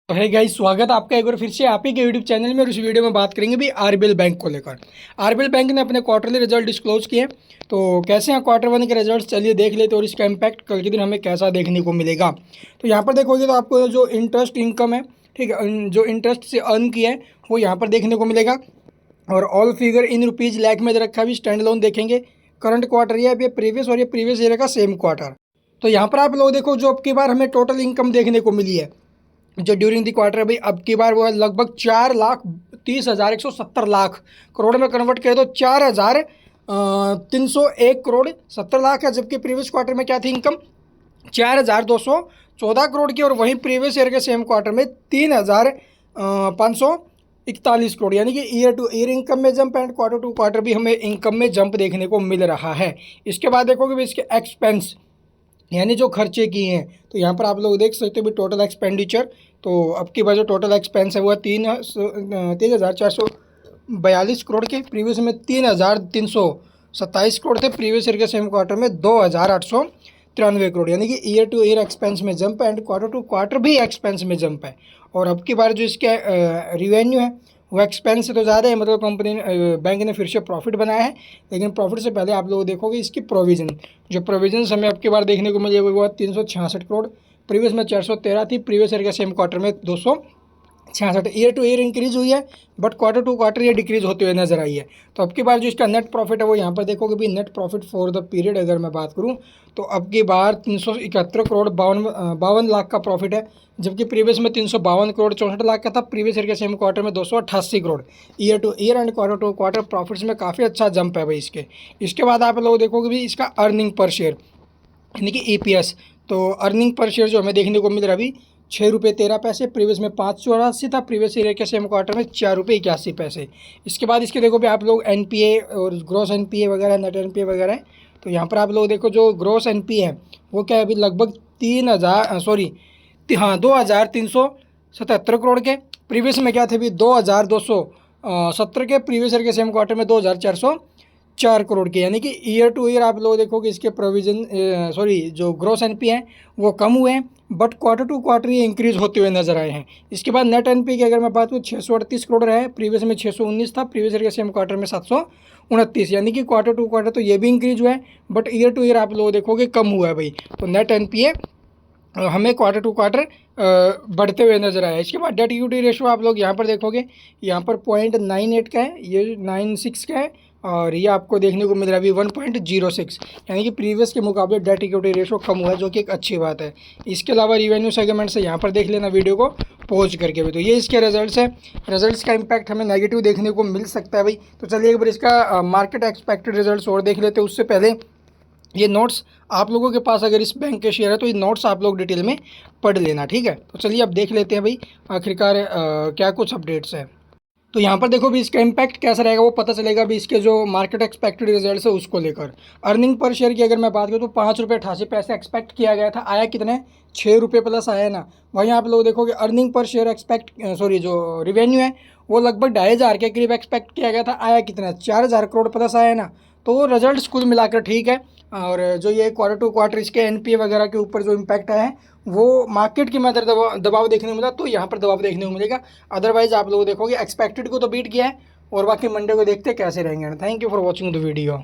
तो है गाइस, स्वागत है आपका एक बार फिर से आप ही के यूट्यूब चैनल में। और इस वीडियो में बात करेंगे भी आरबीएल बैंक को लेकर। आरबीएल बैंक ने अपने क्वार्टरली रिजल्ट डिस्क्लोज किए, तो कैसे हैं क्वार्टर वन के रिजल्ट, चलिए देख लेते और इसका इम्पैक्ट कल के दिन हमें कैसा देखने को मिलेगा। तो यहाँ पर देखोगे तो आपको जो इंटरेस्ट इनकम है, ठीक है, जो इंटरेस्ट से अर्न किया है वो यहाँ पर देखने को मिलेगा। और all figure in rupees lakh में दे रखा है। भी स्टैंड लोन देखेंगे, करंट क्वार्टर ये प्रीवियस और ये प्रीवियस ईयर का सेम क्वार्टर। तो यहाँ पर आप लोग देखो, जो अब की बार हमें टोटल इनकम देखने को मिली है जो ड्यूरिंग दी क्वार्टर है भाई, अब की बार वो है लगभग 4,30,170 लाख करोड़ में कन्वर्ट करें तो 4,301 करोड़ 70 लाख है। जबकि प्रीवियस क्वार्टर में क्या थी इनकम, 4,214 करोड़ की। और वहीं प्रीवियस ईयर के सेम क्वार्टर में 3,541 करोड़, यानी कि ईयर टू ईयर इनकम में jump and quarter to quarter भी हमें इनकम में जंप देखने को मिल रहा है। इसके बाद देखोगे भी इसके एक्सपेंस यानी जो खर्चे किए हैं, तो यहाँ पर आप लोग देख सकते हो भी टोटल एक्सपेंडिचर। तो अब की बार जो टोटल एक्सपेंस है वो 3,442 करोड़ के, प्रीवियस में 3,327 करोड़ थे, प्रीवियस ईयर के सेम क्वार्टर में 2,893 करोड़, यानी कि ईयर टू ईयर एक्सपेंस में jump and quarter to quarter भी एक्सपेंस में जंप है। और अब की बार जो इसके रिवेन्यू है वो एक्सपेंस से तो ज़्यादा है, मतलब कंपनी बैंक ने फिर से प्रॉफिट बनाया है। लेकिन प्रॉफिट से पहले आप लोग देखोगे इसकी प्रोविज़न, जो प्रोविज़न हमें अब की बार देखने को मिली वो 366 करोड़, प्रीवियस में 413 थी, प्रीवियस ईयर के सेम क्वार्टर में 266। ईयर टू ईयर इंक्रीज हुई है, बट क्वार्टर टू क्वार्टर ये डिक्रीज होते हुए नजर आई है। तो अब की बार जो इसका नेट प्रॉफिट है वो यहाँ पर देखोगे भी net profit for the period अगर मैं बात करूँ तो अब की बार 371 करोड़ 52 लाख का प्रॉफिट है। जबकि प्रीवियस में 352 करोड़ 64 लाख का था, प्रीवियस ईयर के सेम क्वार्टर में 288 crore. Year to year and quarter to quarter profits में काफ़ी अच्छा जंप है भाई इसके। इसके बाद आप लोग देखोगे भी इसका अर्निंग पर शेयर यानी कि ईपीएस। तो अर्निंग पर शेयर जो हमें देखने को मिल रहा है अभी 6 रुपये 13 पैसे, प्रीवियस में 5 चौरासी था, प्रीवियस ईयर के सेम क्वार्टर में 4 रुपये 81 पैसे। इसके बाद इसके देखो भी आप लोग एनपीए और ग्रॉस एनपीए वगैरह, नेट एनपीए वगैरह है। तो यहाँ पर आप लोग देखो जो ग्रॉस एनपीए है वो क्या है अभी लगभग 2,377 करोड़ के, प्रीवियस में क्या थे अभी 2,270 के, प्रीवियस ईयर के सेम क्वार्टर में 2,404 करोड़ के। यानी कि ईयर टू ईयर आप लोग देखोगे इसके प्रोविजन जो ग्रॉस एनपी हैं वो कम हुए हैं, बट क्वार्टर टू क्वार्टर ये इंक्रीज होते हुए नजर आए हैं। इसके बाद नेट एनपी की अगर मैं बात करूँ 638 करोड़ है, प्रीवियस में 619 था, प्रीवियस ईयर के सेम क्वार्टर में 729, यानी कि क्वार्टर टू क्वार्टर तो ये भी इंक्रीज हुआ है, बट ईयर टू ईयर आप लोग देखोगे कम हुआ है भाई। तो नेट एनपीए हमें क्वार्टर टू क्वार्टर बढ़ते हुए नजर आया। इसके बाद डेट इक्विटी रेशो आप लोग यहाँ पर देखोगे, यहाँ पर 0.98 का है, ये 96 का है, और ये आपको देखने को मिल रहा है अभी 1.06, यानी कि प्रीवियस के मुकाबले डेट इक्विटी रेशो कम हुआ है, जो कि एक अच्छी बात है। इसके अलावा रिवेन्यू सेगमेंट से यहाँ पर देख लेना वीडियो को पॉज करके भी। तो ये इसके रिजल्ट्स है। रिजल्ट्स का इम्पैक्ट हमें नेगेटिव देखने को मिल सकता है भाई। तो चलिए एक बार इसका मार्केट एक्सपेक्टेड रिजल्ट्स और देख लेते हैं। उससे पहले ये नोट्स आप लोगों के पास अगर इस बैंक के शेयर है तो ये नोट्स आप लोग डिटेल में पढ़ लेना, ठीक है। तो चलिए अब देख लेते हैं भाई आखिरकार क्या कुछ अपडेट्स है। तो यहाँ पर देखो भी इसका इम्पैक्ट कैसा रहेगा वो पता चलेगा भी इसके जो मार्केट एक्सपेक्टेड रिजल्ट्स है उसको लेकर। अर्निंग पर शेयर की अगर मैं बात करूँ तो 5 रुपये 88 पैसे एक्सपेक्ट किया गया था, आया कितने 6 रुपये प्लस आया ना। वहीं आप लोग देखोगे अर्निंग पर शेयर जो रिवेन्यू है वो लगभग 2,500 के करीब एक्सपेक्ट किया गया था, आया कितना 4,000 करोड़ प्लस आया ना। तो रिजल्ट्स कुल मिलाकर ठीक है। और जो ये क्वार्टर टू क्वार्टर इसके एनपीए वगैरह के ऊपर जो इम्पैक्ट आया है वो मार्केट की मदद दबाव देखने को मिला, तो यहाँ पर दबाव देखने को मिलेगा। अदरवाइज आप लोग देखोगे एक्सपेक्टेड को तो बीट किया है, और बाकी मंडे को देखते कैसे रहेंगे। Thank you for watching the video.